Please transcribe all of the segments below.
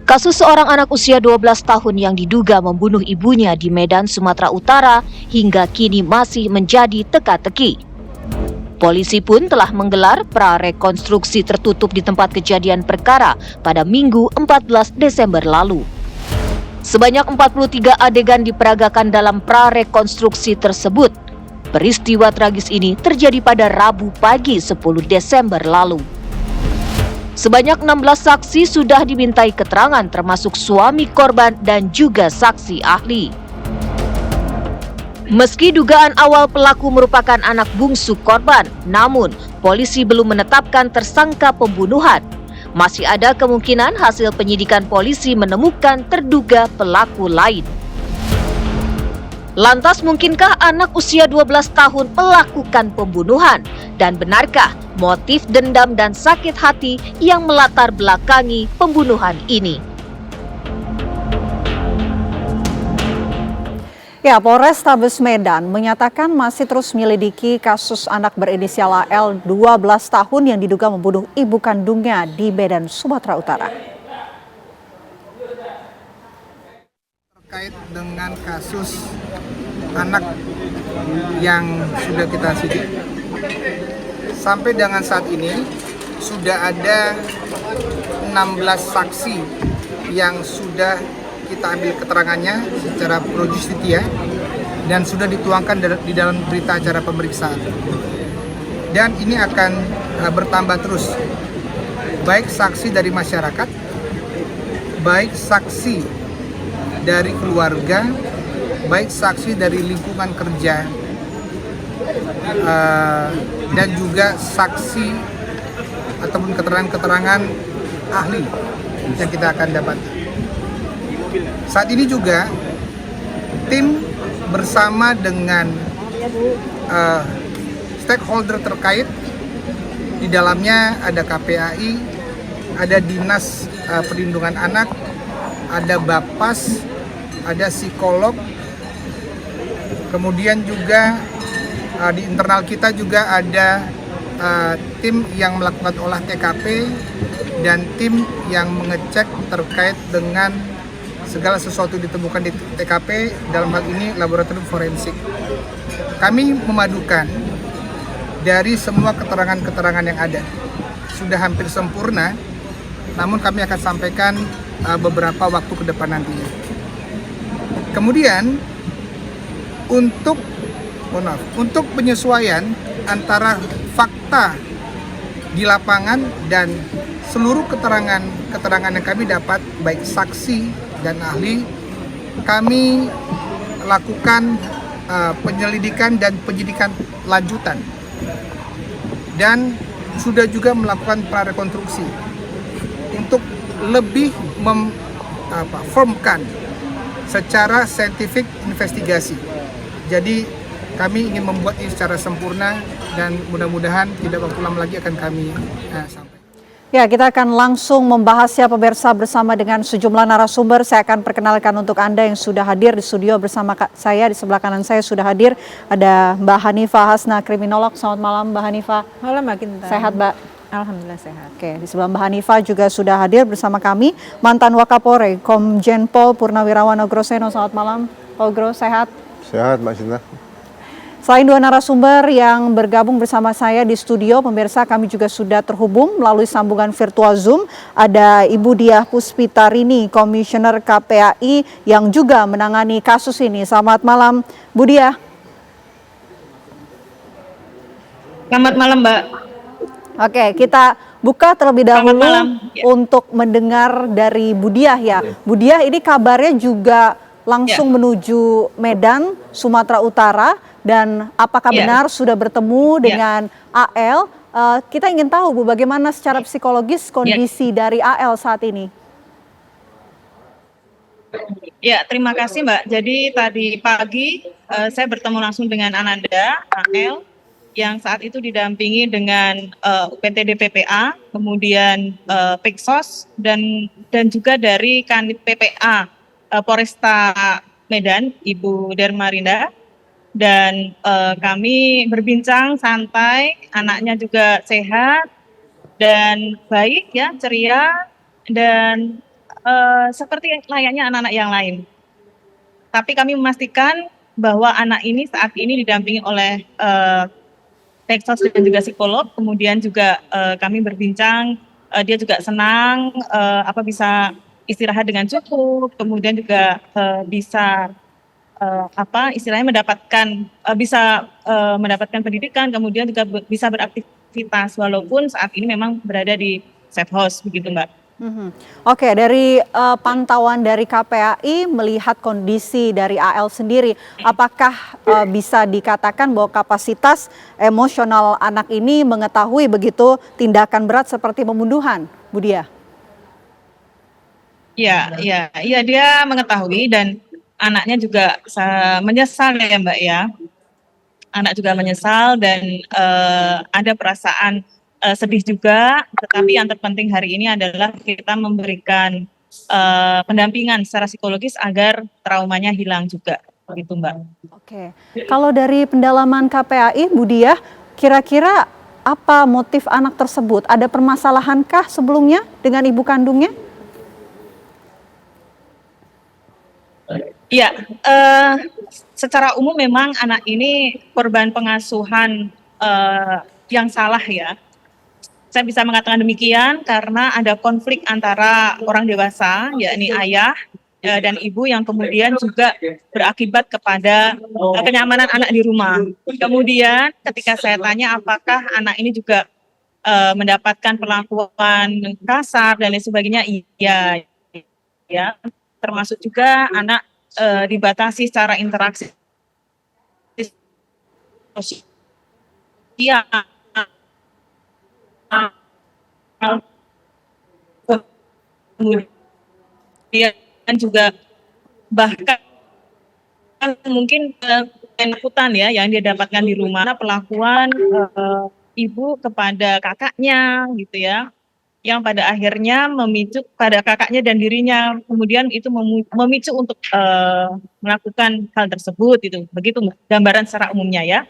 Kasus seorang anak usia 12 tahun yang diduga membunuh ibunya di Medan, Sumatera Utara hingga kini masih menjadi teka-teki. Polisi pun telah menggelar prarekonstruksi tertutup di tempat kejadian perkara pada Minggu 14 Desember lalu. Sebanyak 43 adegan diperagakan dalam prarekonstruksi tersebut. Peristiwa tragis ini terjadi pada Rabu pagi 10 Desember lalu. Sebanyak 16 saksi sudah dimintai keterangan termasuk suami korban dan juga saksi ahli. Meski dugaan awal pelaku merupakan anak bungsu korban, namun polisi belum menetapkan tersangka pembunuhan. Masih ada kemungkinan hasil penyidikan polisi menemukan terduga pelaku lain. Lantas mungkinkah anak usia 12 tahun melakukan pembunuhan? Dan benarkah motif dendam dan sakit hati yang melatar belakangi pembunuhan ini? Ya, Polrestabes Medan menyatakan masih terus menyelidiki kasus anak berinisial AL 12 tahun yang diduga membunuh ibu kandungnya di Medan, Sumatera Utara. Terkait dengan kasus anak yang sudah kita sidik, sampai dengan saat ini sudah ada 16 saksi yang sudah kita ambil keterangannya secara pro justitia dan sudah dituangkan di dalam berita acara pemeriksaan. Dan ini akan bertambah terus, baik saksi dari masyarakat, baik saksi dari keluarga, baik saksi dari lingkungan kerja, dan juga saksi ataupun keterangan-keterangan ahli yang kita akan dapat. Saat ini juga tim bersama dengan stakeholder terkait, di dalamnya ada KPAI, ada Dinas Perlindungan Anak, ada Bapas, ada psikolog, kemudian juga di internal kita juga ada tim yang melakukan olah TKP dan tim yang mengecek terkait dengan segala sesuatu ditemukan di TKP, dalam hal ini laboratorium forensik. Kami memadukan dari semua keterangan-keterangan yang ada. Sudah hampir sempurna, namun kami akan sampaikan beberapa waktu ke depan nantinya. Kemudian untuk penyesuaian antara fakta di lapangan dan seluruh keterangan yang kami dapat, baik saksi dan ahli, kami lakukan penyelidikan dan penyidikan lanjutan dan sudah juga melakukan prarekonstruksi untuk lebih memfirmkan secara saintifik investigasi. Jadi kami ingin membuat ini secara sempurna dan mudah-mudahan tidak waktu lama lagi akan kami sampaikan. Ya, kita akan langsung membahasnya pemirsa bersama dengan sejumlah narasumber. Saya akan perkenalkan untuk Anda yang sudah hadir di studio bersama saya. Di sebelah kanan saya sudah hadir ada Mbak Hanifah Hasna, kriminolog. Selamat malam Mbak Hanifah. Malam Mbak Kinta. Sehat Mbak? Alhamdulillah sehat. Oke, di sebelah Mbak Hanifah juga sudah hadir bersama kami mantan Wakapolri Komjen Pol Purnawirawan Ogroseno. Selamat malam Ogro, sehat? Sehat Mbak Cinta. Selain dua narasumber yang bergabung bersama saya di studio, pemirsa kami juga sudah terhubung melalui sambungan virtual Zoom. Ada Ibu Diah Puspitarini, Komisioner KPAI yang juga menangani kasus ini. Selamat malam Bu Diah. Selamat malam Mbak. Oke, kita buka terlebih dahulu Ya. untuk mendengar dari Bu Diah ya. Bu Diah, ini kabarnya juga langsung menuju Medan, Sumatera Utara. Dan apakah benar sudah bertemu dengan AL? Kita ingin tahu Bu, bagaimana secara psikologis kondisi dari AL saat ini? Ya, terima kasih Mbak. Jadi tadi pagi saya bertemu langsung dengan Ananda AL yang saat itu didampingi dengan UPTD PPA, kemudian Peksos dan juga dari Kanit PPA Polresta Medan, Ibu Dermarinda. Dan kami berbincang santai, anaknya juga sehat dan baik ya, ceria, dan seperti layaknya anak-anak yang lain. Tapi kami memastikan bahwa anak ini saat ini didampingi oleh Peksos dan juga psikolog, kemudian juga kami berbincang, dia juga senang bisa istirahat dengan cukup, kemudian juga bisa istilahnya mendapatkan pendidikan, kemudian juga bisa beraktivitas walaupun saat ini memang berada di safe house begitu Mbak. Oke, dari pantauan dari KPAI melihat kondisi dari AL sendiri, apakah bisa dikatakan bahwa kapasitas emosional anak ini mengetahui begitu tindakan berat seperti pembunuhan, Bu Diah? Iya, dia mengetahui dan anaknya juga menyesal ya Mbak ya. Anak juga menyesal dan ada perasaan sedih juga, tetapi yang terpenting hari ini adalah kita memberikan pendampingan secara psikologis agar traumanya hilang juga, begitu Mbak. Oke, kalau dari pendalaman KPAI, Bu Diah, kira-kira apa motif anak tersebut? Ada permasalahankah sebelumnya dengan ibu kandungnya? Iya, secara umum memang anak ini korban pengasuhan yang salah ya. Saya bisa mengatakan demikian karena ada konflik antara orang dewasa, yakni ayah dan ibu yang kemudian juga berakibat kepada kenyamanan anak di rumah. Kemudian ketika saya tanya apakah anak ini juga mendapatkan perlakuan kasar dan lain sebagainya, iya, ya, termasuk juga anak dibatasi secara interaksi sosial. Kemudian juga bahkan mungkin penaklukan ya yang dia dapatkan di rumah, perlakuan ibu kepada kakaknya gitu ya, yang pada akhirnya memicu pada kakaknya dan dirinya, kemudian itu memicu untuk melakukan hal tersebut gitu. Begitu gambaran secara umumnya ya.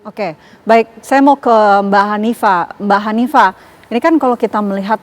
Oke, baik. Saya mau ke Mbak Hanifa. Mbak Hanifa, ini kan kalau kita melihat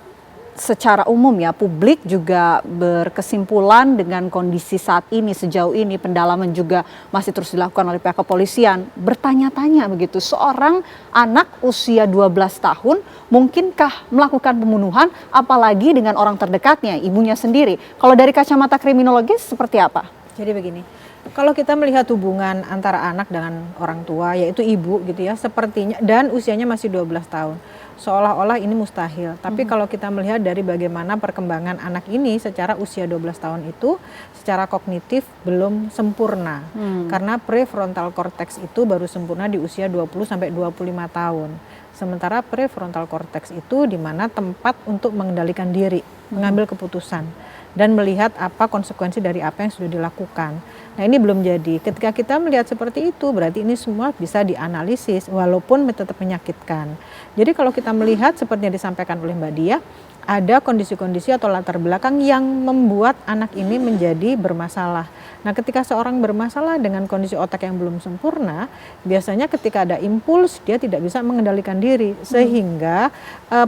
secara umum ya, publik juga berkesimpulan dengan kondisi saat ini, sejauh ini pendalaman juga masih terus dilakukan oleh pihak kepolisian. Bertanya-tanya begitu, seorang anak usia 12 tahun mungkinkah melakukan pembunuhan, apalagi dengan orang terdekatnya, ibunya sendiri. Kalau dari kacamata kriminologis seperti apa? Jadi begini, kalau kita melihat hubungan antara anak dengan orang tua, yaitu ibu gitu ya, sepertinya, dan usianya masih 12 tahun, seolah-olah ini mustahil. Tapi kalau kita melihat dari bagaimana perkembangan anak ini secara usia 12 tahun itu, secara kognitif belum sempurna. Karena prefrontal cortex itu baru sempurna di usia 20-25 tahun. Sementara prefrontal cortex itu di mana tempat untuk mengendalikan diri, mengambil keputusan, dan melihat apa konsekuensi dari apa yang sudah dilakukan. Nah ini belum jadi. Ketika kita melihat seperti itu, berarti ini semua bisa dianalisis walaupun tetap menyakitkan. Jadi kalau kita melihat seperti yang disampaikan oleh Mbak Diah, ada kondisi-kondisi atau latar belakang yang membuat anak ini menjadi bermasalah. Nah ketika seorang bermasalah dengan kondisi otak yang belum sempurna, biasanya ketika ada impuls dia tidak bisa mengendalikan diri, sehingga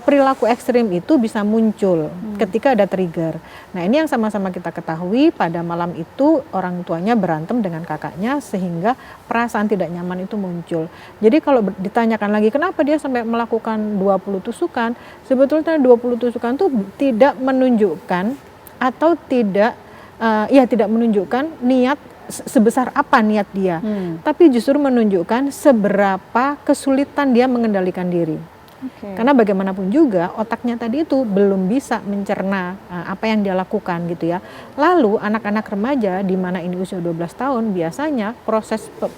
perilaku ekstrim itu bisa muncul ketika ada trigger. Nah ini yang sama-sama kita ketahui, pada malam itu orang tuanya berantem dengan kakaknya sehingga perasaan tidak nyaman itu muncul. Jadi kalau ditanyakan lagi kenapa dia sampai melakukan 20 tusukan, sebetulnya 20 tusukan itu tidak menunjukkan atau tidak menunjukkan niat sebesar apa niat dia, tapi justru menunjukkan seberapa kesulitan dia mengendalikan diri. Karena bagaimanapun juga otaknya tadi itu belum bisa mencerna apa yang dia lakukan gitu ya. Lalu anak-anak remaja di mana ini usia 12 tahun biasanya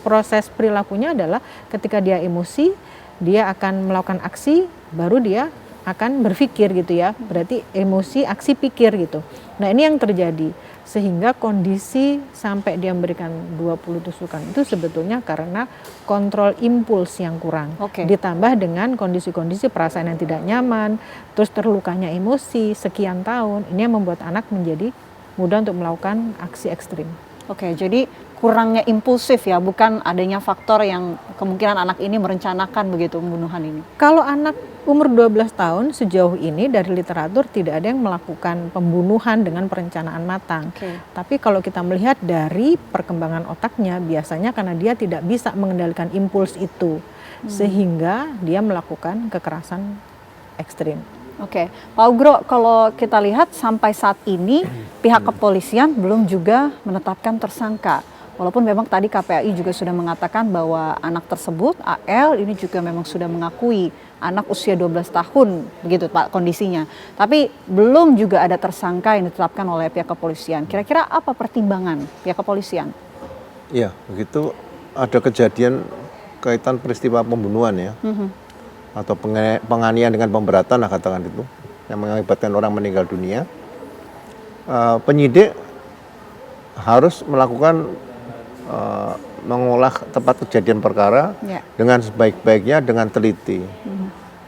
proses perilakunya adalah ketika dia emosi, dia akan melakukan aksi, baru dia akan berpikir gitu ya. Berarti emosi, aksi, pikir gitu. Nah ini yang terjadi. Sehingga kondisi sampai dia memberikan 20 tusukan itu sebetulnya karena kontrol impuls yang kurang. Ditambah dengan kondisi-kondisi perasaan yang tidak nyaman, terus terlukanya emosi sekian tahun, ini yang membuat anak menjadi mudah untuk melakukan aksi ekstrim. Oke, jadi kurangnya impulsif ya, bukan adanya faktor yang kemungkinan anak ini merencanakan begitu pembunuhan ini. Kalau anak umur 12 tahun sejauh ini dari literatur tidak ada yang melakukan pembunuhan dengan perencanaan matang. Oke. Tapi kalau kita melihat dari perkembangan otaknya, biasanya karena dia tidak bisa mengendalikan impuls itu, sehingga dia melakukan kekerasan ekstrim. Oke, Pak Ugro, kalau kita lihat sampai saat ini pihak kepolisian belum juga menetapkan tersangka. Walaupun memang tadi KPAI juga sudah mengatakan bahwa anak tersebut, AL, ini juga memang sudah mengakui anak usia 12 tahun, begitu Pak kondisinya. Tapi belum juga ada tersangka yang ditetapkan oleh pihak kepolisian. Kira-kira apa pertimbangan pihak kepolisian? Iya, begitu ada kejadian kaitan peristiwa pembunuhan ya. Atau penganiayaan dengan pemberatan lah katakan itu, yang mengakibatkan orang meninggal dunia, penyidik harus melakukan mengolah tempat kejadian perkara dengan sebaik-baiknya, dengan teliti.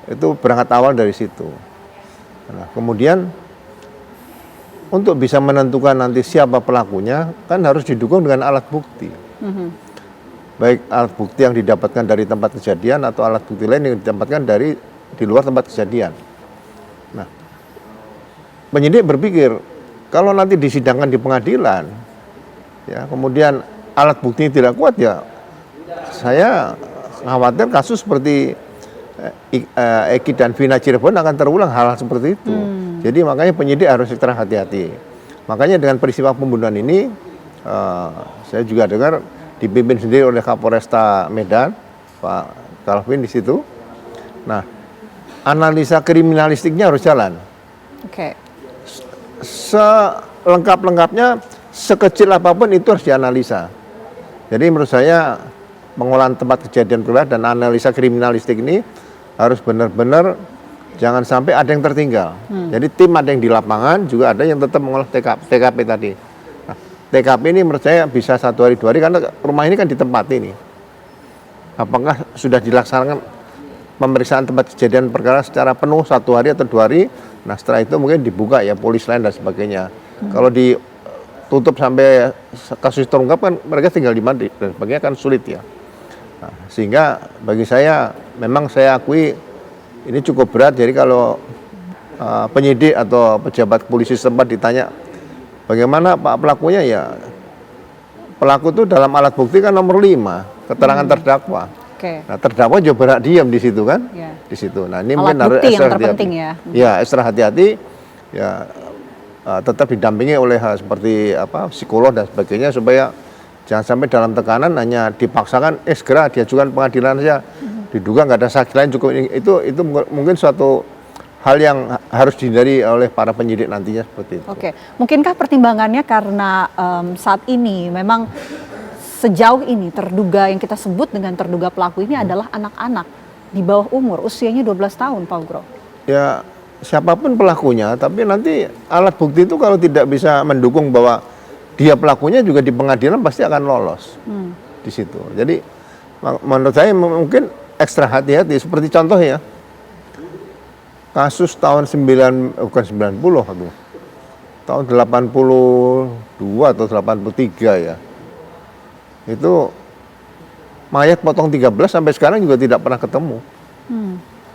Itu berangkat awal dari situ. Nah, kemudian untuk bisa menentukan nanti siapa pelakunya, kan harus didukung dengan alat bukti. Baik alat bukti yang didapatkan dari tempat kejadian atau alat bukti lain yang didapatkan dari di luar tempat kejadian. Nah, penyidik berpikir kalau nanti disidangkan di pengadilan, ya kemudian alat bukti tidak kuat, ya saya khawatir kasus seperti Eki dan Vina Cirebon akan terulang hal-hal seperti itu. Jadi makanya penyidik harus ekstra hati-hati. Makanya dengan peristiwa pembunuhan ini, saya juga dengar dipimpin sendiri oleh Kapolresta Medan, Pak Calvin di situ. Nah, analisa kriminalistiknya harus jalan. Oke. Selengkap-lengkapnya, sekecil apapun itu harus dianalisa. Jadi menurut saya pengolahan tempat kejadian perkara dan analisa kriminalistik ini harus benar-benar jangan sampai ada yang tertinggal. Jadi tim ada yang di lapangan, juga ada yang tetap mengolah TKP tadi. TKP ini menurut saya bisa 1 hari 2 hari karena rumah ini kan di tempat ini. Apakah sudah dilaksanakan pemeriksaan tempat kejadian perkara secara penuh 1 hari atau 2 hari? Nah setelah itu mungkin dibuka ya polis lain dan sebagainya. Kalau ditutup sampai kasus terungkap kan mereka tinggal di mana dan sebagainya kan sulit ya. Nah, sehingga bagi saya memang saya akui ini cukup berat. Jadi kalau penyidik atau pejabat polisi setempat ditanya bagaimana Pak pelakunya, ya pelaku itu dalam alat bukti kan nomor 5, keterangan terdakwa. Nah, terdakwa juga berhak diam di situ kan, di situ. Nah ini alat mungkin harus bukti yang ekstra terpenting hati-hati. ya. Ya ekstra hati-hati, ya tetap didampingi oleh seperti psikolog dan sebagainya supaya jangan sampai dalam tekanan hanya dipaksakan segera diajukan pengadilan saja, diduga nggak ada saksi lain cukup. Itu mungkin suatu hal yang harus dihindari oleh para penyidik nantinya seperti itu. Oke, mungkinkah pertimbangannya karena saat ini memang sejauh ini terduga yang kita sebut dengan terduga pelaku ini adalah anak-anak di bawah umur, usianya 12 tahun, Pak Ugro? Ya siapapun pelakunya, tapi nanti alat bukti itu kalau tidak bisa mendukung bahwa dia pelakunya, juga di pengadilan pasti akan lolos di situ. Jadi menurut saya mungkin ekstra hati-hati. Seperti contoh ya, kasus tahun 90 aduh, tahun 82 atau 83 ya, itu mayat potong 13 sampai sekarang juga tidak pernah ketemu.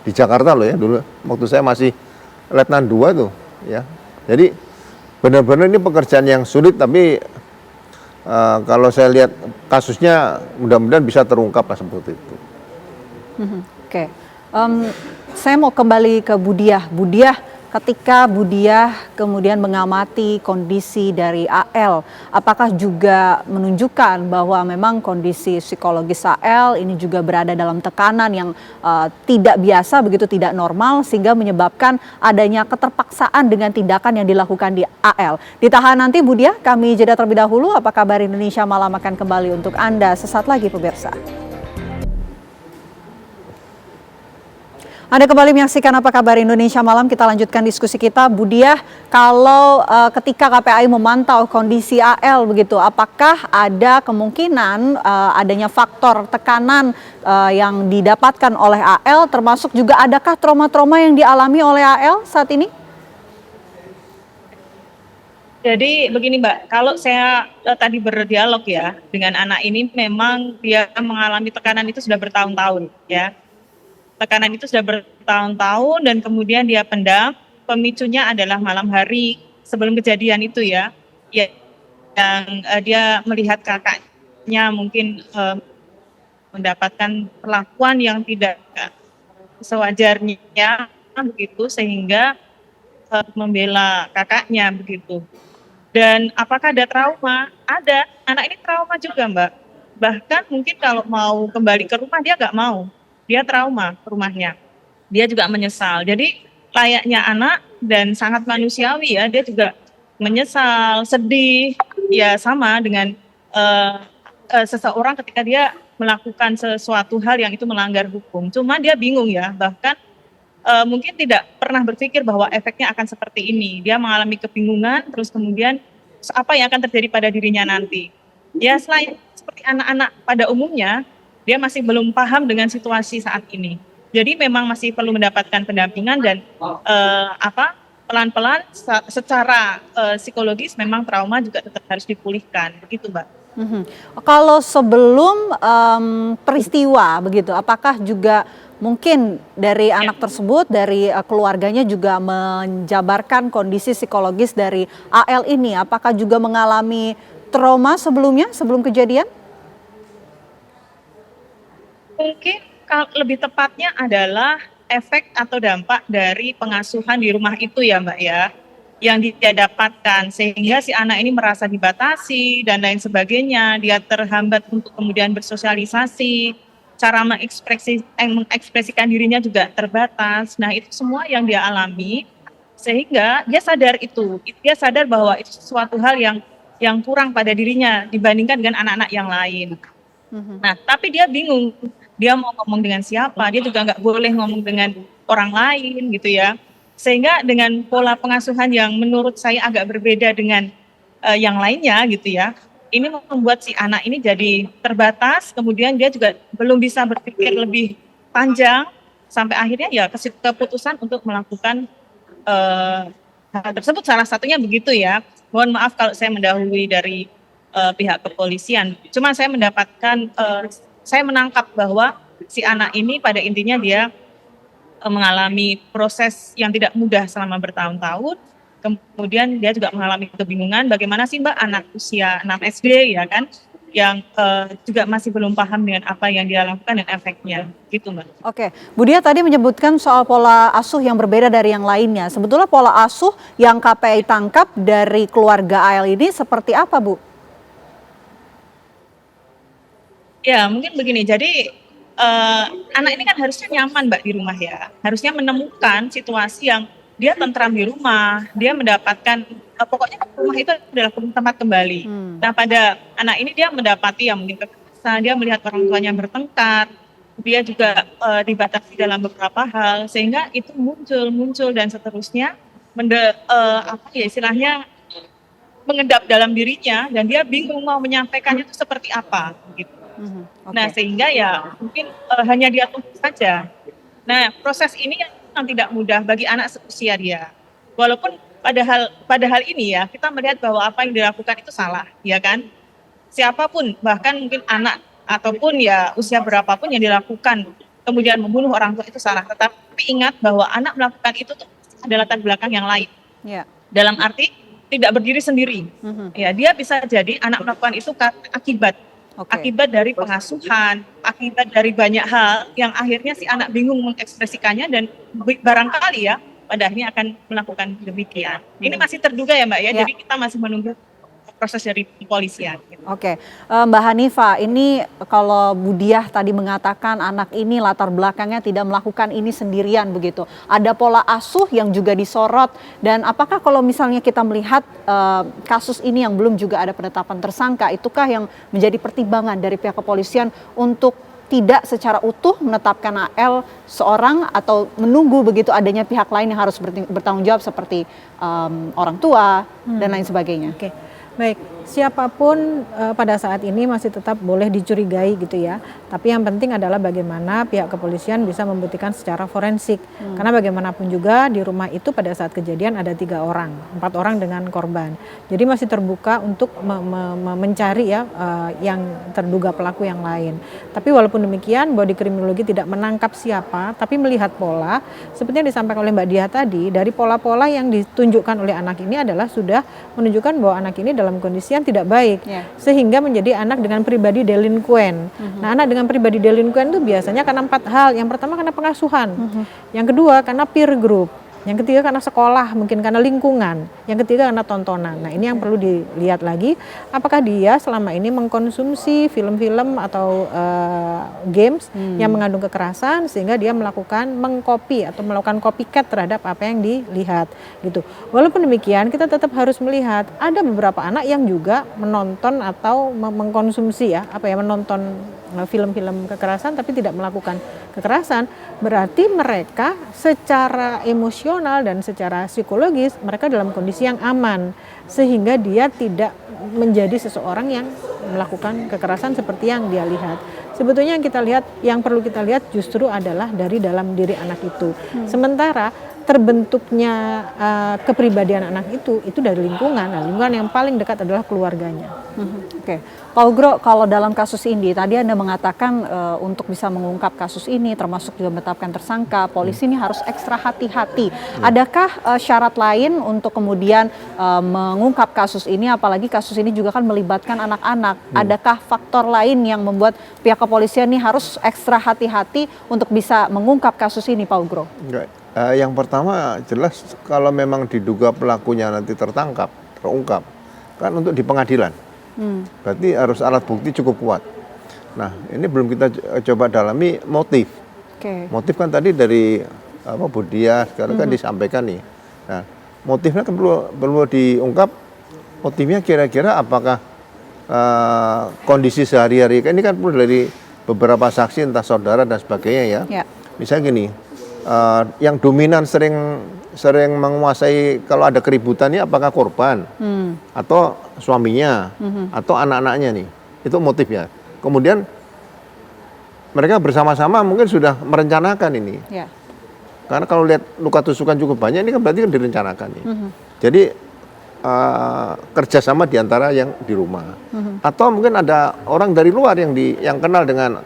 Di Jakarta loh ya, dulu waktu saya masih Letnan 2 tuh ya. Jadi benar-benar ini pekerjaan yang sulit, tapi kalau saya lihat kasusnya mudah-mudahan bisa terungkap lah seperti itu. Oke. Saya mau kembali ke Budiah. Budiah, ketika Budiah kemudian mengamati kondisi dari AL, apakah juga menunjukkan bahwa memang kondisi psikologis AL ini juga berada dalam tekanan yang tidak biasa, begitu tidak normal, sehingga menyebabkan adanya keterpaksaan dengan tindakan yang dilakukan di AL. Ditahan nanti Budiah, kami jeda terlebih dahulu. Apa kabar Indonesia Malam akan kembali untuk Anda sesaat lagi pemirsa. Anda kembali menyaksikan Apa Kabar Indonesia Malam. Kita lanjutkan diskusi kita. Budiah, kalau ketika KPAI memantau kondisi AL begitu, apakah ada kemungkinan adanya faktor tekanan yang didapatkan oleh AL, termasuk juga adakah trauma-trauma yang dialami oleh AL saat ini? Jadi begini Mbak, kalau saya tadi berdialog ya dengan anak ini, memang dia mengalami tekanan itu sudah bertahun-tahun ya. Tekanan itu sudah bertahun-tahun dan kemudian dia pendam. Pemicunya adalah malam hari sebelum kejadian itu ya. Ya, yang dia melihat kakaknya mungkin mendapatkan perlakuan yang tidak sewajarnya begitu, sehingga membela kakaknya begitu. Dan apakah ada trauma? Ada. Anak ini trauma juga, Mbak. Bahkan mungkin kalau mau kembali ke rumah dia nggak mau. Dia trauma ke rumahnya. Dia juga menyesal. Jadi layaknya anak dan sangat manusiawi ya. Dia juga menyesal, sedih. Ya sama dengan seseorang ketika dia melakukan sesuatu hal yang itu melanggar hukum. Cuma dia bingung ya. Bahkan mungkin tidak pernah berpikir bahwa efeknya akan seperti ini. Dia mengalami kebingungan, terus kemudian apa yang akan terjadi pada dirinya nanti. Ya selain seperti anak-anak pada umumnya, dia masih belum paham dengan situasi saat ini. Jadi memang masih perlu mendapatkan pendampingan dan pelan-pelan secara psikologis memang trauma juga tetap harus dipulihkan, begitu Mbak. Kalau sebelum peristiwa begitu, apakah juga mungkin dari anak tersebut, dari keluarganya juga menjabarkan kondisi psikologis dari AL ini? Apakah juga mengalami trauma sebelumnya, sebelum kejadian? Mungkin lebih tepatnya adalah efek atau dampak dari pengasuhan di rumah itu ya Mbak ya, yang dia dapatkan, sehingga si anak ini merasa dibatasi dan lain sebagainya, dia terhambat untuk kemudian bersosialisasi, cara mengekspresikan dirinya juga terbatas. Nah itu semua yang dia alami, sehingga dia sadar dia sadar bahwa itu sesuatu hal yang kurang pada dirinya dibandingkan dengan anak-anak yang lain. Nah tapi dia bingung, dia mau ngomong dengan siapa, dia juga nggak boleh ngomong dengan orang lain gitu ya. Sehingga dengan pola pengasuhan yang menurut saya agak berbeda dengan yang lainnya gitu ya, ini membuat si anak ini jadi terbatas, kemudian dia juga belum bisa berpikir lebih panjang, sampai akhirnya ya keputusan untuk melakukan hal tersebut, salah satunya begitu ya. Mohon maaf kalau saya mendahului dari pihak kepolisian, cuma saya mendapatkan, saya menangkap bahwa si anak ini pada intinya dia mengalami proses yang tidak mudah selama bertahun-tahun. Kemudian dia juga mengalami kebingungan bagaimana sih Mbak anak usia 6 SD ya kan, yang juga masih belum paham dengan apa yang dia lakukan dan efeknya gitu Mbak. Oke, Bu Diah tadi menyebutkan soal pola asuh yang berbeda dari yang lainnya. Sebetulnya pola asuh yang KPI tangkap dari keluarga AL ini seperti apa Bu? Ya mungkin begini, jadi anak ini kan harusnya nyaman Mbak di rumah ya, harusnya menemukan situasi yang dia tentram di rumah, dia mendapatkan pokoknya rumah itu adalah tempat kembali. Nah pada anak ini dia mendapati yang mungkin kekerasan, dia melihat orang tuanya bertengkar, dia juga dibatasi dalam beberapa hal, sehingga itu muncul dan seterusnya istilahnya mengendap dalam dirinya dan dia bingung mau menyampaikannya itu seperti apa gitu. Nah sehingga ya mungkin hanya dia tunggu saja. Nah proses ini yang tidak mudah bagi anak seusia dia. Walaupun pada hal ini ya kita melihat bahwa apa yang dilakukan itu salah, ya kan? Siapapun, bahkan mungkin anak ataupun ya usia berapapun yang dilakukan kemudian membunuh orang tua itu salah. Tetapi ingat bahwa anak melakukan itu tuh ada latar belakang yang lain. Yeah. Dalam arti tidak berdiri sendiri. Ya dia bisa jadi anak melakukan itu akibat. Akibat dari pengasuhan, akibat dari banyak hal yang akhirnya si anak bingung mengekspresikannya dan barangkali ya pada akhirnya akan melakukan demikian. Ini masih terduga ya Mbak ya, jadi kita masih menunggu proses dari kepolisian. Oke, Mbak Hanifah, ini kalau Bu Diah tadi mengatakan anak ini latar belakangnya tidak melakukan ini sendirian begitu. Ada pola asuh yang juga disorot dan apakah kalau misalnya kita melihat kasus ini yang belum juga ada penetapan tersangka, itukah yang menjadi pertimbangan dari pihak kepolisian untuk tidak secara utuh menetapkan AL seorang atau menunggu begitu adanya pihak lain yang harus bertanggung jawab seperti orang tua dan lain sebagainya? Oke. Baik, siapapun pada saat ini masih tetap boleh dicurigai gitu ya. Tapi yang penting adalah bagaimana pihak kepolisian bisa membuktikan secara forensik. Karena bagaimanapun juga di rumah itu pada saat kejadian ada 3 orang, 4 orang dengan korban. Jadi masih terbuka untuk mencari ya yang terduga pelaku yang lain. Tapi walaupun demikian, body kriminologi tidak menangkap siapa, tapi melihat pola. Seperti yang disampaikan oleh Mbak Diah tadi, dari pola-pola yang ditunjukkan oleh anak ini adalah sudah menunjukkan bahwa anak ini dalam kondisi yang tidak baik, sehingga menjadi anak dengan pribadi delinquen. Nah, anak dengan pribadi delinquen itu biasanya karena 4 hal. Yang pertama karena pengasuhan, yang kedua karena peer group, yang ketiga karena sekolah, mungkin karena lingkungan, yang ketiga karena tontonan. Nah, ini yang perlu dilihat lagi, apakah dia selama ini mengkonsumsi film-film atau games yang mengandung kekerasan sehingga dia mengcopy atau melakukan copycat terhadap apa yang dilihat gitu. Walaupun demikian, kita tetap harus melihat ada beberapa anak yang juga menonton atau mengkonsumsi menonton film-film kekerasan tapi tidak melakukan kekerasan, berarti mereka secara emosional dan secara psikologis mereka dalam kondisi yang aman, sehingga dia tidak menjadi seseorang yang melakukan kekerasan seperti yang dia lihat. Sebetulnya yang perlu kita lihat justru adalah dari dalam diri anak itu. Sementara terbentuknya kepribadian anak itu dari lingkungan. Nah, lingkungan yang paling dekat adalah keluarganya. Oke, Pak Ugro, kalau dalam kasus ini tadi Anda mengatakan untuk bisa mengungkap kasus ini, termasuk juga menetapkan tersangka, polisi ini harus ekstra hati-hati. Adakah syarat lain untuk kemudian mengungkap kasus ini, apalagi kasus ini juga kan melibatkan anak-anak? Adakah faktor lain yang membuat pihak kepolisian ini harus ekstra hati-hati untuk bisa mengungkap kasus ini, Pak Ugro? Enggak. Yang pertama jelas kalau memang diduga pelakunya nanti terungkap, kan untuk di pengadilan. Berarti harus alat bukti cukup kuat. Nah, ini belum kita coba dalami motif. Motif kan tadi dari Bu Diah sekarang kan disampaikan nih. Nah, motifnya kan perlu diungkap. Motifnya kira-kira apakah kondisi sehari-hari, ini kan perlu dari beberapa saksi entah saudara dan sebagainya ya. Misalnya gini, yang dominan sering menguasai kalau ada keributan ini apakah korban atau suaminya atau anak-anaknya nih, itu motifnya. Kemudian mereka bersama-sama mungkin sudah merencanakan ini, karena kalau lihat luka tusukan cukup banyak ini kan berarti kan direncanakan nih. Jadi kerjasama diantara yang di rumah, atau mungkin ada orang dari luar yang kenal dengan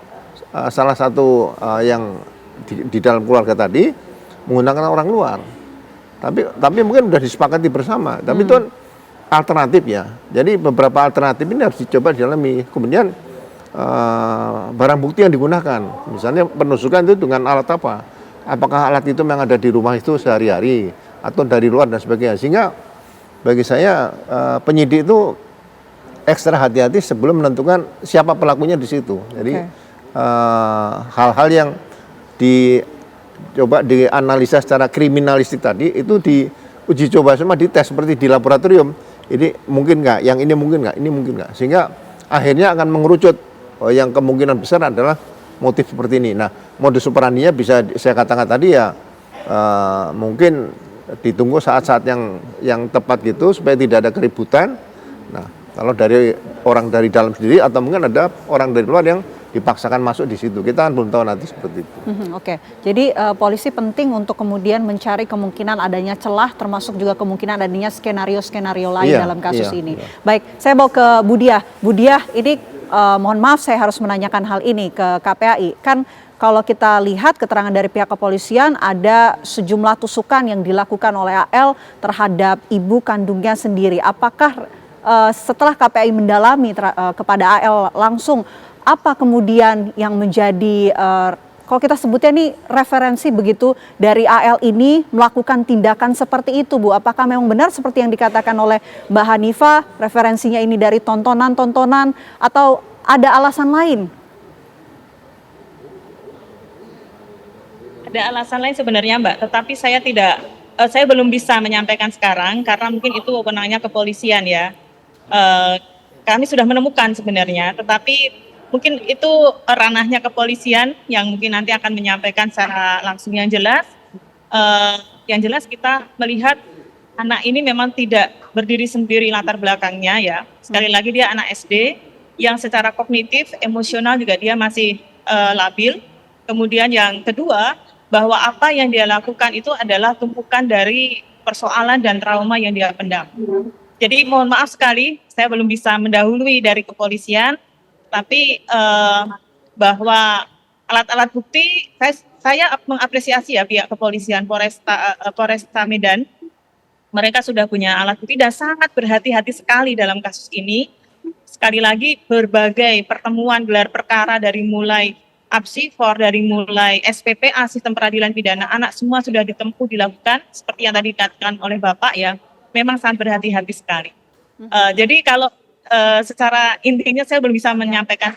salah satu yang di dalam keluarga tadi menggunakan orang luar, tapi mungkin sudah disepakati bersama, tapi itu kan alternatif ya. Jadi beberapa alternatif ini harus dicoba didalami. Kemudian barang bukti yang digunakan, misalnya penusukan itu dengan alat apa, apakah alat itu memang ada di rumah itu sehari-hari atau dari luar dan sebagainya. Sehingga bagi saya penyidik itu ekstra hati-hati sebelum menentukan siapa pelakunya di situ. Jadi hal-hal yang dicoba dianalisa secara kriminalistik tadi itu diuji coba semua, dites seperti di laboratorium. Ini mungkin nggak, yang ini mungkin nggak, ini mungkin nggak. Sehingga akhirnya akan mengerucut yang kemungkinan besar adalah motif seperti ini. Nah, modus operandinya bisa saya katakan tadi ya mungkin ditunggu saat-saat yang tepat gitu supaya tidak ada keributan. Nah, kalau dari orang dari dalam sendiri atau mungkin ada orang dari luar yang dipaksakan masuk di situ, kita kan belum tahu nanti seperti itu. Oke, jadi polisi penting untuk kemudian mencari kemungkinan adanya celah, termasuk juga kemungkinan adanya skenario-skenario lain dalam kasus ini. Baik, saya mau ke Bu Diah. Bu Diah, ini mohon maaf saya harus menanyakan hal ini ke KPAI. Kan kalau kita lihat keterangan dari pihak kepolisian ada sejumlah tusukan yang dilakukan oleh AL terhadap ibu kandungnya sendiri. Apakah setelah KPAI mendalami kepada AL langsung, apa kemudian yang menjadi kalau kita sebutnya nih referensi begitu dari AL ini melakukan tindakan seperti itu, Bu? Apakah memang benar seperti yang dikatakan oleh Mbak Hanifah, referensinya ini dari tontonan-tontonan atau ada alasan lain? Ada alasan lain sebenarnya, Mbak, tetapi saya belum bisa menyampaikan sekarang karena mungkin itu wewenangnya kepolisian ya. Kami sudah menemukan sebenarnya, tetapi mungkin itu ranahnya kepolisian yang mungkin nanti akan menyampaikan secara langsung yang jelas. Yang jelas kita melihat anak ini memang tidak berdiri sendiri latar belakangnya ya. Sekali lagi dia anak SD yang secara kognitif, emosional juga dia masih labil. Kemudian yang kedua, bahwa apa yang dia lakukan itu adalah tumpukan dari persoalan dan trauma yang dia pendam. Jadi mohon maaf sekali, saya belum bisa mendahului dari kepolisian, tapi bahwa alat-alat bukti, saya mengapresiasi ya pihak kepolisian Polresta Medan. Mereka sudah punya alat bukti dan sangat berhati-hati sekali dalam kasus ini. Sekali lagi, berbagai pertemuan gelar perkara dari mulai APSIFOR, dari mulai SPPA, Sistem Peradilan Pidana Anak, semua sudah dilakukan seperti yang tadi dikatakan oleh Bapak ya, memang sangat berhati-hati sekali. Jadi kalau secara intinya saya belum bisa menyampaikan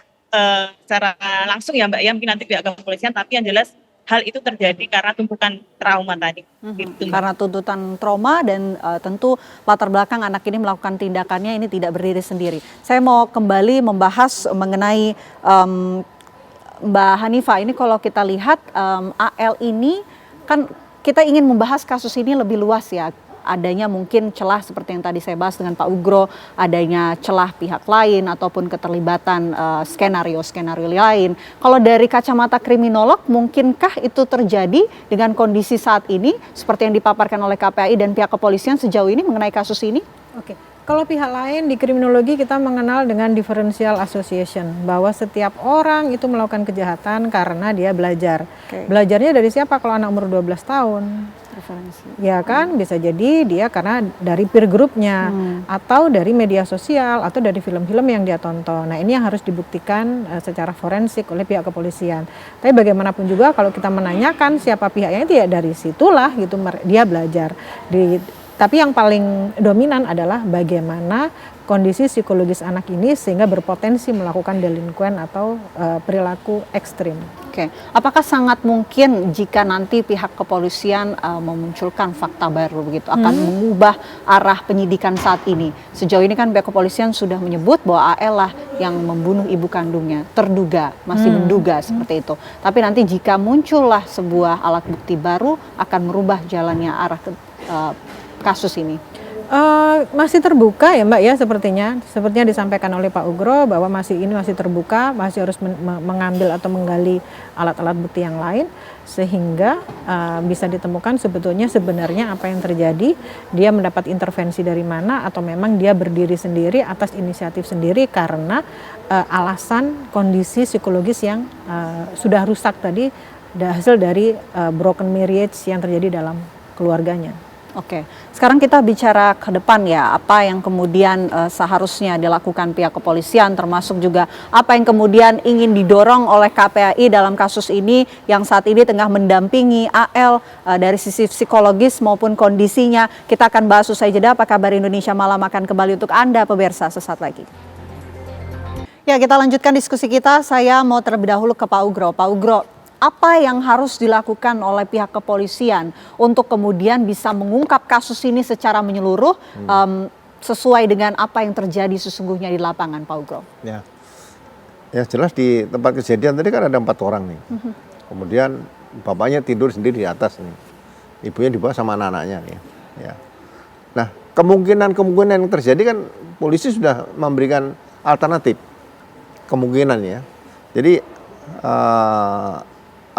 secara langsung ya Mbak ya, mungkin nanti pihak kepolisian, tapi yang jelas hal itu terjadi karena tumpukan trauma tadi. Gitu. Karena tuntutan trauma dan tentu latar belakang anak ini melakukan tindakannya ini tidak berdiri sendiri. Saya mau kembali membahas mengenai Mbak Hanifah, ini kalau kita lihat AL ini kan kita ingin membahas kasus ini lebih luas ya. Adanya mungkin celah seperti yang tadi saya bahas dengan Pak Ugro, adanya celah pihak lain ataupun keterlibatan skenario-skenario lain. Kalau dari kacamata kriminolog, mungkinkah itu terjadi dengan kondisi saat ini seperti yang dipaparkan oleh KPAI dan pihak kepolisian sejauh ini mengenai kasus ini? Oke. Kalau pihak lain di kriminologi kita mengenal dengan differential association, bahwa setiap orang itu melakukan kejahatan karena dia belajar. Belajarnya dari siapa kalau anak umur 12 tahun? Referensi. Ya kan, bisa jadi dia karena dari peer groupnya atau dari media sosial atau dari film-film yang dia tonton. Nah ini yang harus dibuktikan secara forensik oleh pihak kepolisian. Tapi bagaimanapun juga kalau kita menanyakan siapa pihaknya, tidak dari situlah gitu dia belajar. Tapi yang paling dominan adalah bagaimana kondisi psikologis anak ini sehingga berpotensi melakukan delinkuan atau perilaku ekstrim. Oke, apakah sangat mungkin jika nanti pihak kepolisian memunculkan fakta baru begitu akan mengubah arah penyidikan saat ini? Sejauh ini kan pihak kepolisian sudah menyebut bahwa AL lah yang membunuh ibu kandungnya, terduga, masih menduga seperti itu. Tapi nanti jika muncullah sebuah alat bukti baru akan merubah jalannya arah kasus ini. Masih terbuka ya Mbak ya, sepertinya disampaikan oleh Pak Ugro bahwa masih terbuka, masih harus mengambil atau menggali alat-alat bukti yang lain sehingga bisa ditemukan sebenarnya apa yang terjadi, dia mendapat intervensi dari mana atau memang dia berdiri sendiri atas inisiatif sendiri karena alasan kondisi psikologis yang sudah rusak tadi, hasil dari broken marriage yang terjadi dalam keluarganya. Oke, sekarang kita bicara ke depan ya, apa yang kemudian seharusnya dilakukan pihak kepolisian, termasuk juga apa yang kemudian ingin didorong oleh KPAI dalam kasus ini yang saat ini tengah mendampingi AL dari sisi psikologis maupun kondisinya. Kita akan bahas usai jeda. Apa kabar Indonesia Malam akan kembali untuk Anda pemirsa sesaat lagi. Ya, kita lanjutkan diskusi kita. Saya mau terlebih dahulu ke Pak Ugro. Pak Ugro, apa yang harus dilakukan oleh pihak kepolisian untuk kemudian bisa mengungkap kasus ini secara menyeluruh sesuai dengan apa yang terjadi sesungguhnya di lapangan, Pak Ugro? Ya jelas di tempat kejadian tadi kan ada 4 orang nih. Kemudian bapaknya tidur sendiri di atas nih. Ibunya di bawah sama anak-anaknya nih. Ya. Nah kemungkinan yang terjadi kan polisi sudah memberikan alternatif kemungkinan ya. Jadi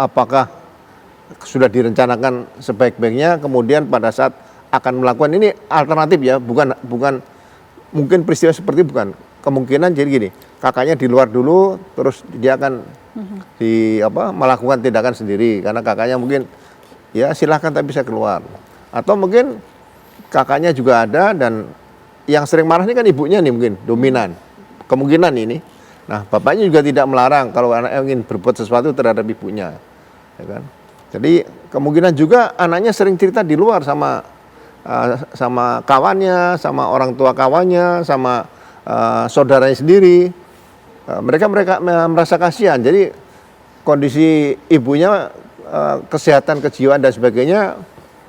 apakah sudah direncanakan sebaik-baiknya, kemudian pada saat akan melakukan ini alternatif ya, bukan mungkin peristiwa seperti bukan kemungkinan. Jadi gini, kakaknya di luar dulu, terus dia akan melakukan tindakan sendiri karena kakaknya mungkin ya silahkan tapi bisa keluar, atau mungkin kakaknya juga ada dan yang sering marah ini kan ibunya nih mungkin dominan kemungkinan ini. Nah bapaknya juga tidak melarang kalau anaknya ingin berbuat sesuatu terhadap ibunya. Ya kan? Jadi kemungkinan juga anaknya sering cerita di luar sama kawannya, sama orang tua kawannya, sama saudaranya sendiri. Mereka merasa kasihan. Jadi kondisi ibunya, kesehatan kejiwaan dan sebagainya,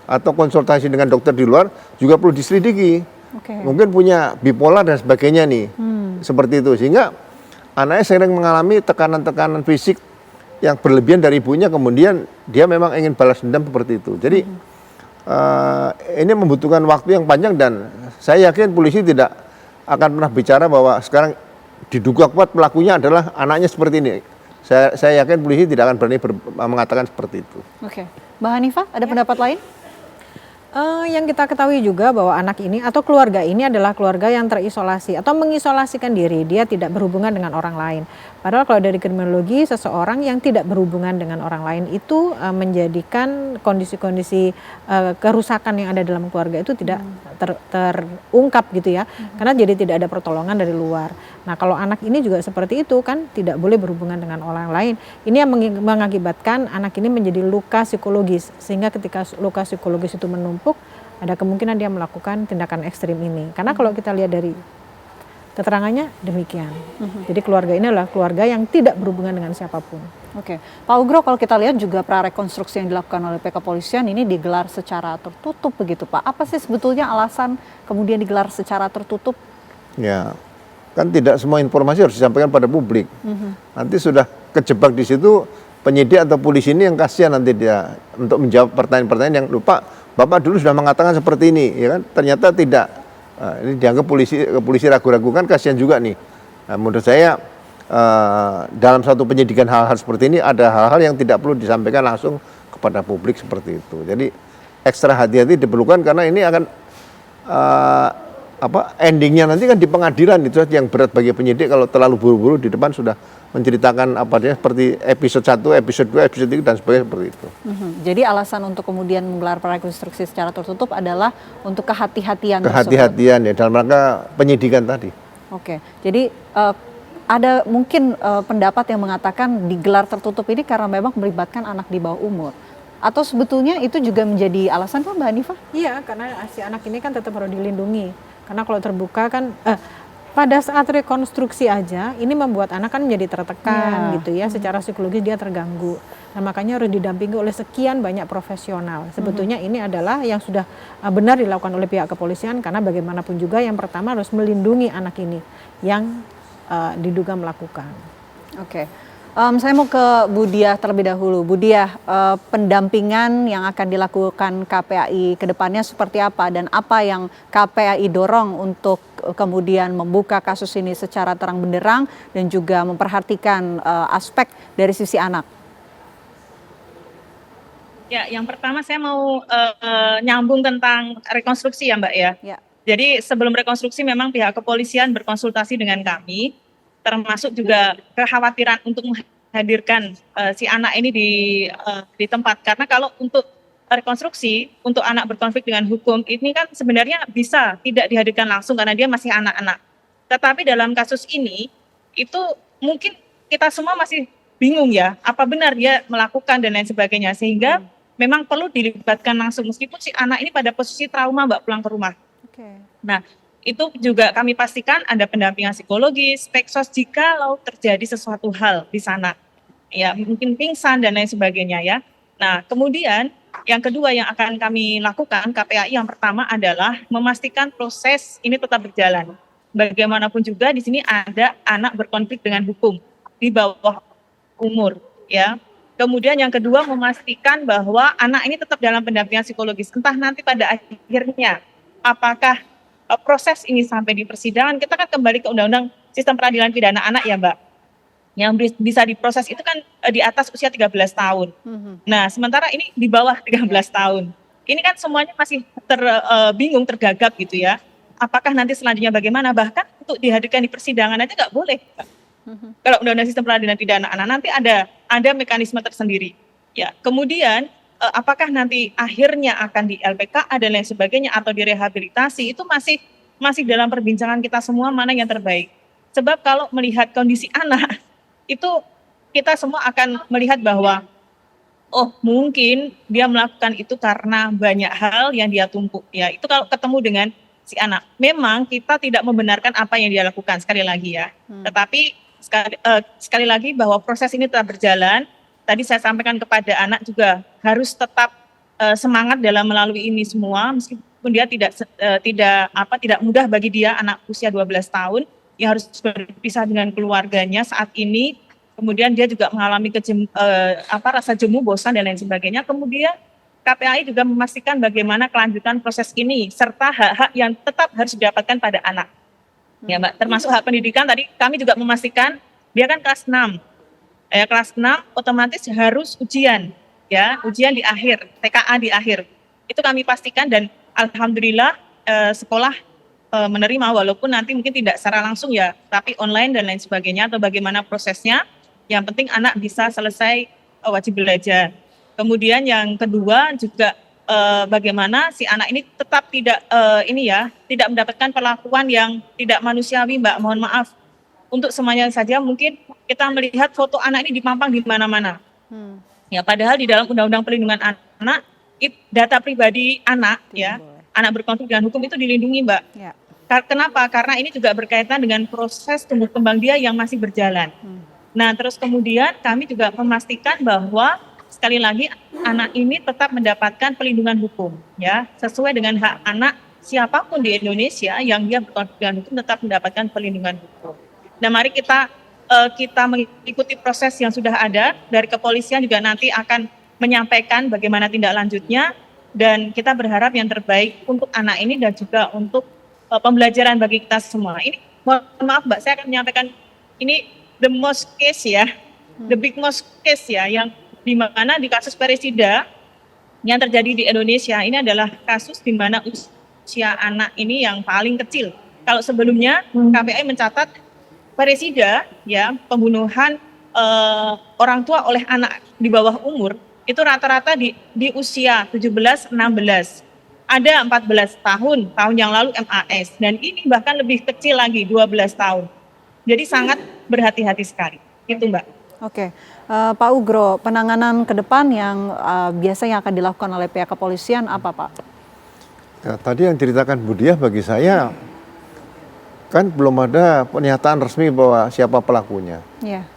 atau konsultasi dengan dokter di luar juga perlu diselidiki. Mungkin punya bipolar dan sebagainya nih, seperti itu. Sehingga anaknya sering mengalami tekanan-tekanan fisik yang berlebihan dari ibunya, kemudian dia memang ingin balas dendam seperti itu. Jadi ini membutuhkan waktu yang panjang dan saya yakin polisi tidak akan pernah bicara bahwa sekarang diduga kuat pelakunya adalah anaknya seperti ini. Saya yakin polisi tidak akan berani mengatakan seperti itu. Oke, Mbak Hanifah ada pendapat lain? Yang kita ketahui juga bahwa anak ini atau keluarga ini adalah keluarga yang terisolasi atau mengisolasikan diri, dia tidak berhubungan dengan orang lain. Padahal kalau dari kriminologi, seseorang yang tidak berhubungan dengan orang lain itu menjadikan kondisi-kondisi kerusakan yang ada dalam keluarga itu tidak terungkap gitu ya, karena jadi tidak ada pertolongan dari luar. Nah kalau anak ini juga seperti itu kan, tidak boleh berhubungan dengan orang lain. Ini yang mengakibatkan anak ini menjadi luka psikologis, sehingga ketika luka psikologis itu menumpuk, ada kemungkinan dia melakukan tindakan ekstrim ini. Karena kalau kita lihat dari keterangannya demikian. Jadi keluarga ini adalah keluarga yang tidak berhubungan dengan siapapun. Oke, Pak Ugro, kalau kita lihat juga prarekonstruksi yang dilakukan oleh pihak kepolisian ini digelar secara tertutup begitu Pak. Apa sih sebetulnya alasan kemudian digelar secara tertutup? Ya, kan tidak semua informasi harus disampaikan pada publik. Nanti sudah kejebak di situ penyidik atau polisi ini yang kasihan nanti dia untuk menjawab pertanyaan-pertanyaan yang lupa. Bapak dulu sudah mengatakan seperti ini, ya kan? Ternyata tidak. Nah, ini dianggap polisi ragu-ragu kan kasihan juga nih. Nah, menurut saya dalam satu penyidikan hal-hal seperti ini ada hal-hal yang tidak perlu disampaikan langsung kepada publik seperti itu. Jadi ekstra hati-hati diperlukan karena ini akan endingnya nanti kan di pengadilan, itu yang berat bagi penyidik kalau terlalu buru-buru di depan sudah menceritakan apa dia seperti episode 1, episode 2, episode 3 dan sebagainya seperti itu. Jadi alasan untuk kemudian menggelar prarekonstruksi secara tertutup adalah untuk kehati-hatian. Kehati-hatian ya dalam rangka penyidikan tadi. Oke, jadi ada mungkin pendapat yang mengatakan digelar tertutup ini karena memang melibatkan anak di bawah umur. Atau sebetulnya itu juga menjadi alasan Mbak Hanifah? Iya, karena si anak ini kan tetap harus dilindungi. Karena kalau terbuka kan pada saat rekonstruksi aja ini membuat anak kan menjadi tertekan gitu ya, secara psikologis dia terganggu. Nah makanya harus didampingi oleh sekian banyak profesional. Sebetulnya ini adalah yang sudah benar dilakukan oleh pihak kepolisian, karena bagaimanapun juga yang pertama harus melindungi anak ini yang diduga melakukan. Oke. Saya mau ke Bu Diah terlebih dahulu. Bu Diah, pendampingan yang akan dilakukan KPAI ke depannya seperti apa dan apa yang KPAI dorong untuk kemudian membuka kasus ini secara terang benderang dan juga memperhatikan aspek dari sisi anak? Ya, yang pertama saya mau nyambung tentang rekonstruksi ya Mbak ya. Ya. Jadi sebelum rekonstruksi memang pihak kepolisian berkonsultasi dengan kami, termasuk juga kekhawatiran untuk menghadirkan si anak ini di tempat. Karena kalau untuk rekonstruksi, untuk anak berkonflik dengan hukum, ini kan sebenarnya bisa tidak dihadirkan langsung karena dia masih anak-anak. Tetapi dalam kasus ini, itu mungkin kita semua masih bingung ya, apa benar dia melakukan dan lain sebagainya. Sehingga memang perlu dilibatkan langsung, meskipun si anak ini pada posisi trauma Mbak pulang ke rumah. Nah, itu juga kami pastikan ada pendampingan psikologis, speksos jikalau terjadi sesuatu hal di sana. Ya, mungkin pingsan dan lain sebagainya ya. Nah, kemudian yang kedua yang akan kami lakukan KPAI yang pertama adalah memastikan proses ini tetap berjalan. Bagaimanapun juga di sini ada anak berkonflik dengan hukum di bawah umur ya. Kemudian yang kedua memastikan bahwa anak ini tetap dalam pendampingan psikologis. Entah nanti pada akhirnya apakah proses ini sampai di persidangan, kita kan kembali ke Undang-Undang Sistem Peradilan Pidana Anak ya Mbak. Yang bisa diproses itu kan di atas usia 13 tahun. Nah sementara ini di bawah 13 tahun. Ini kan semuanya masih bingung, tergagap gitu ya. Apakah nanti selanjutnya bagaimana, bahkan untuk dihadirkan di persidangan aja nggak boleh. Kalau Undang-Undang Sistem Peradilan Pidana Anak nanti ada mekanisme tersendiri. Ya, kemudian apakah nanti akhirnya akan di LPKA dan lain sebagainya atau direhabilitasi, itu masih dalam perbincangan kita semua mana yang terbaik. Sebab kalau melihat kondisi anak itu kita semua akan melihat bahwa oh mungkin dia melakukan itu karena banyak hal yang dia tumpuk ya. Itu kalau ketemu dengan si anak. Memang kita tidak membenarkan apa yang dia lakukan sekali lagi ya. Tetapi sekali lagi bahwa proses ini tetap berjalan. Tadi saya sampaikan kepada anak juga harus tetap semangat dalam melalui ini semua, meskipun dia tidak mudah bagi dia, anak usia 12 tahun yang harus berpisah dengan keluarganya saat ini. Kemudian dia juga mengalami rasa jemu, bosan dan lain sebagainya. Kemudian KPAI juga memastikan bagaimana kelanjutan proses ini serta hak-hak yang tetap harus didapatkan pada anak. Ya Mbak, termasuk hak pendidikan tadi kami juga memastikan dia kan kelas 6. Kelas 6 otomatis harus ujian, ya, ujian di akhir, TKA di akhir. Itu kami pastikan dan alhamdulillah sekolah menerima walaupun nanti mungkin tidak secara langsung ya, tapi online dan lain sebagainya atau bagaimana prosesnya. Yang penting anak bisa selesai wajib belajar. Kemudian yang kedua juga bagaimana si anak ini tetap tidak tidak mendapatkan perlakuan yang tidak manusiawi, Mbak. Mohon maaf. Untuk semuanya saja mungkin kita melihat foto anak ini dipampang di mana-mana. Ya, padahal di dalam Undang-Undang Perlindungan Anak, data pribadi anak ya, anak berkonflik dengan hukum itu dilindungi, Mbak. Ya. Kenapa? Karena ini juga berkaitan dengan proses tumbuh kembang dia yang masih berjalan. Nah, terus kemudian kami juga memastikan bahwa sekali lagi anak ini tetap mendapatkan perlindungan hukum ya, sesuai dengan hak anak siapapun di Indonesia yang dia berkonflik dengan hukum tetap mendapatkan perlindungan hukum. Nah, mari kita mengikuti proses yang sudah ada dari kepolisian juga nanti akan menyampaikan bagaimana tindak lanjutnya dan kita berharap yang terbaik untuk anak ini dan juga untuk pembelajaran bagi kita semua. Ini mohon maaf Mbak, saya akan menyampaikan ini the most case ya, the big most case ya, yang di mana di kasus Perisida yang terjadi di Indonesia ini adalah kasus di mana usia anak ini yang paling kecil. Kalau sebelumnya KPAI mencatat Perisida ya, pembunuhan orang tua oleh anak di bawah umur itu rata-rata di usia 17-16. Ada 14 tahun yang lalu MAS dan ini bahkan lebih kecil lagi 12 tahun. Jadi sangat berhati-hati sekali. Itu Mbak. Oke, Pak Ugro, penanganan ke depan yang biasanya akan dilakukan oleh pihak kepolisian apa Pak? Ya, tadi yang ceritakan Budiah bagi saya kan belum ada pernyataan resmi bahwa siapa pelakunya. Iya.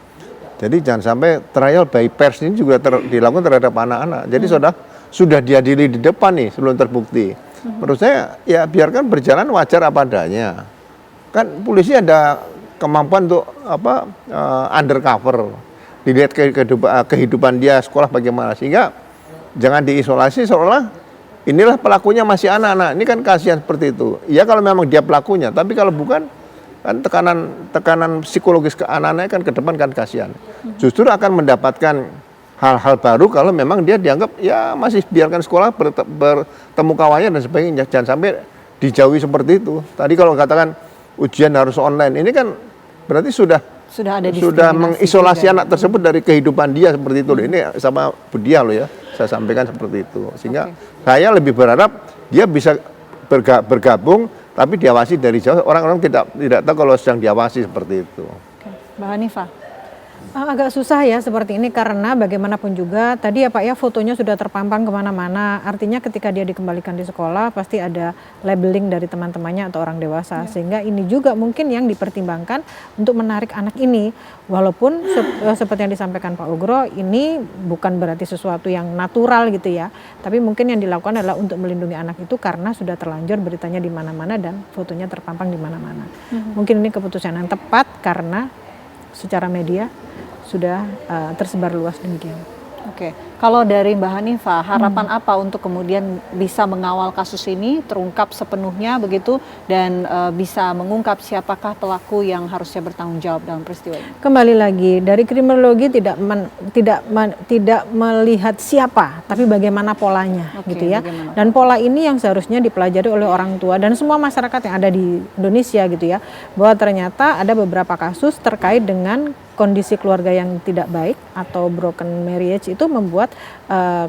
Jadi jangan sampai trial by pers ini juga dilakukan terhadap anak-anak. Jadi sudah diadili di depan nih sebelum terbukti. Menurut saya ya biarkan berjalan wajar apa adanya. Kan polisi ada kemampuan untuk undercover, dilihat kehidupan dia sekolah bagaimana, sehingga jangan diisolasi seolah inilah pelakunya masih anak-anak. Ini kan kasihan seperti itu. Ya kalau memang dia pelakunya, tapi kalau bukan kan tekanan psikologis ke anak-anaknya kan ke depan kan kasihan. Justru akan mendapatkan hal-hal baru kalau memang dia dianggap ya masih biarkan sekolah bertemu kawannya dan sebagainya. Jangan sampai dijauhi seperti itu. Tadi kalau katakan ujian harus online, ini kan berarti sudah mengisolasi anak tersebut dari kehidupan dia seperti itu. Ini sama Budiah loh ya, saya sampaikan seperti itu. Sehingga saya lebih berharap dia bisa bergabung, tapi diawasi dari jauh. Orang-orang tidak tahu kalau sedang diawasi seperti itu. Mbak Hanifah. Agak susah ya seperti ini karena bagaimanapun juga tadi ya Pak ya fotonya sudah terpampang kemana-mana. Artinya ketika dia dikembalikan di sekolah pasti ada labeling dari teman-temannya atau orang dewasa. Sehingga ini juga mungkin yang dipertimbangkan untuk menarik anak ini. Walaupun seperti yang disampaikan Pak Ugro ini bukan berarti sesuatu yang natural gitu ya. Tapi mungkin yang dilakukan adalah untuk melindungi anak itu karena sudah terlanjur beritanya di mana-mana dan fotonya terpampang di mana-mana. Mungkin ini keputusan yang tepat karena secara media sudah tersebar luas demikian. Oke, kalau dari Mbak Hanifah, harapan apa untuk kemudian bisa mengawal kasus ini terungkap sepenuhnya begitu dan bisa mengungkap siapakah pelaku yang harusnya bertanggung jawab dalam peristiwa ini? Kembali lagi dari kriminologi tidak melihat siapa, tapi bagaimana polanya, gitu ya. Bagaimana? Dan pola ini yang seharusnya dipelajari oleh orang tua dan semua masyarakat yang ada di Indonesia, gitu ya, bahwa ternyata ada beberapa kasus terkait dengan kondisi keluarga yang tidak baik atau broken marriage itu membuat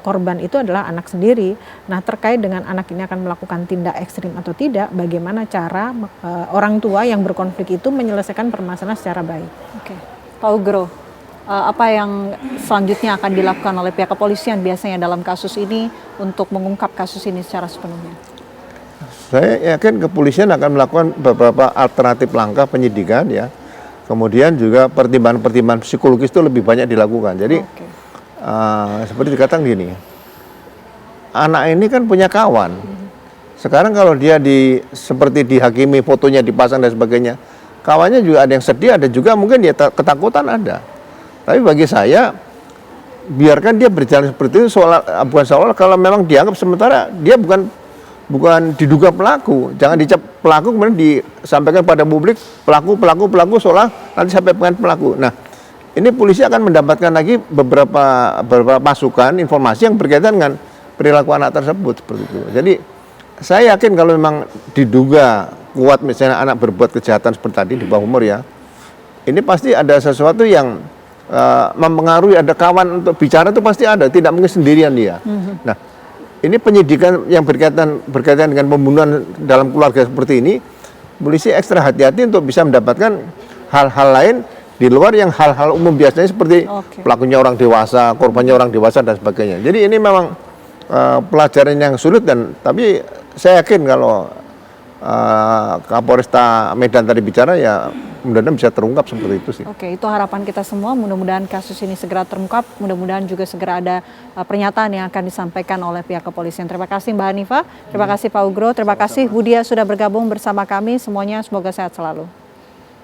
korban itu adalah anak sendiri. Nah, terkait dengan anak ini akan melakukan tindak ekstrim atau tidak, bagaimana cara orang tua yang berkonflik itu menyelesaikan permasalahan secara baik. Oke, Pak Ugro, apa yang selanjutnya akan dilakukan oleh pihak kepolisian biasanya dalam kasus ini untuk mengungkap kasus ini secara sepenuhnya? Saya yakin kepolisian akan melakukan beberapa alternatif langkah penyidikan ya. Kemudian juga pertimbangan-pertimbangan psikologis itu lebih banyak dilakukan. Jadi seperti dikatakan gini, anak ini kan punya kawan. Sekarang kalau dia seperti dihakimi, fotonya dipasang dan sebagainya, kawannya juga ada yang sedih, ada juga mungkin dia ketakutan ada. Tapi bagi saya biarkan dia berjalan seperti itu, bukan soal kalau memang dianggap sementara dia bukan diduga pelaku, jangan dicap pelaku kemudian disampaikan pada publik pelaku seolah nanti sampai bukan pelaku. Nah, ini polisi akan mendapatkan lagi beberapa masukan informasi yang berkaitan dengan perilaku anak tersebut seperti itu. Jadi saya yakin kalau memang diduga kuat misalnya anak berbuat kejahatan seperti tadi di bawah umur ya, ini pasti ada sesuatu yang mempengaruhi, ada kawan untuk bicara itu pasti ada, tidak mungkin sendirian dia. Nah, ini penyidikan yang berkaitan dengan pembunuhan dalam keluarga seperti ini, polisi ekstra hati-hati untuk bisa mendapatkan hal-hal lain di luar yang hal-hal umum biasanya seperti pelakunya orang dewasa, korbannya orang dewasa dan sebagainya. Jadi ini memang pelajaran yang sulit tapi saya yakin kalau Kapolresta Medan tadi bicara ya mudah-mudahan bisa terungkap seperti itu sih. Oke, itu harapan kita semua, mudah-mudahan kasus ini segera terungkap, mudah-mudahan juga segera ada pernyataan yang akan disampaikan oleh pihak kepolisian. Terima kasih Mbak Hanifah, terima kasih Pak Ugro, terima kasih Budia sudah bergabung bersama kami, semuanya semoga sehat selalu.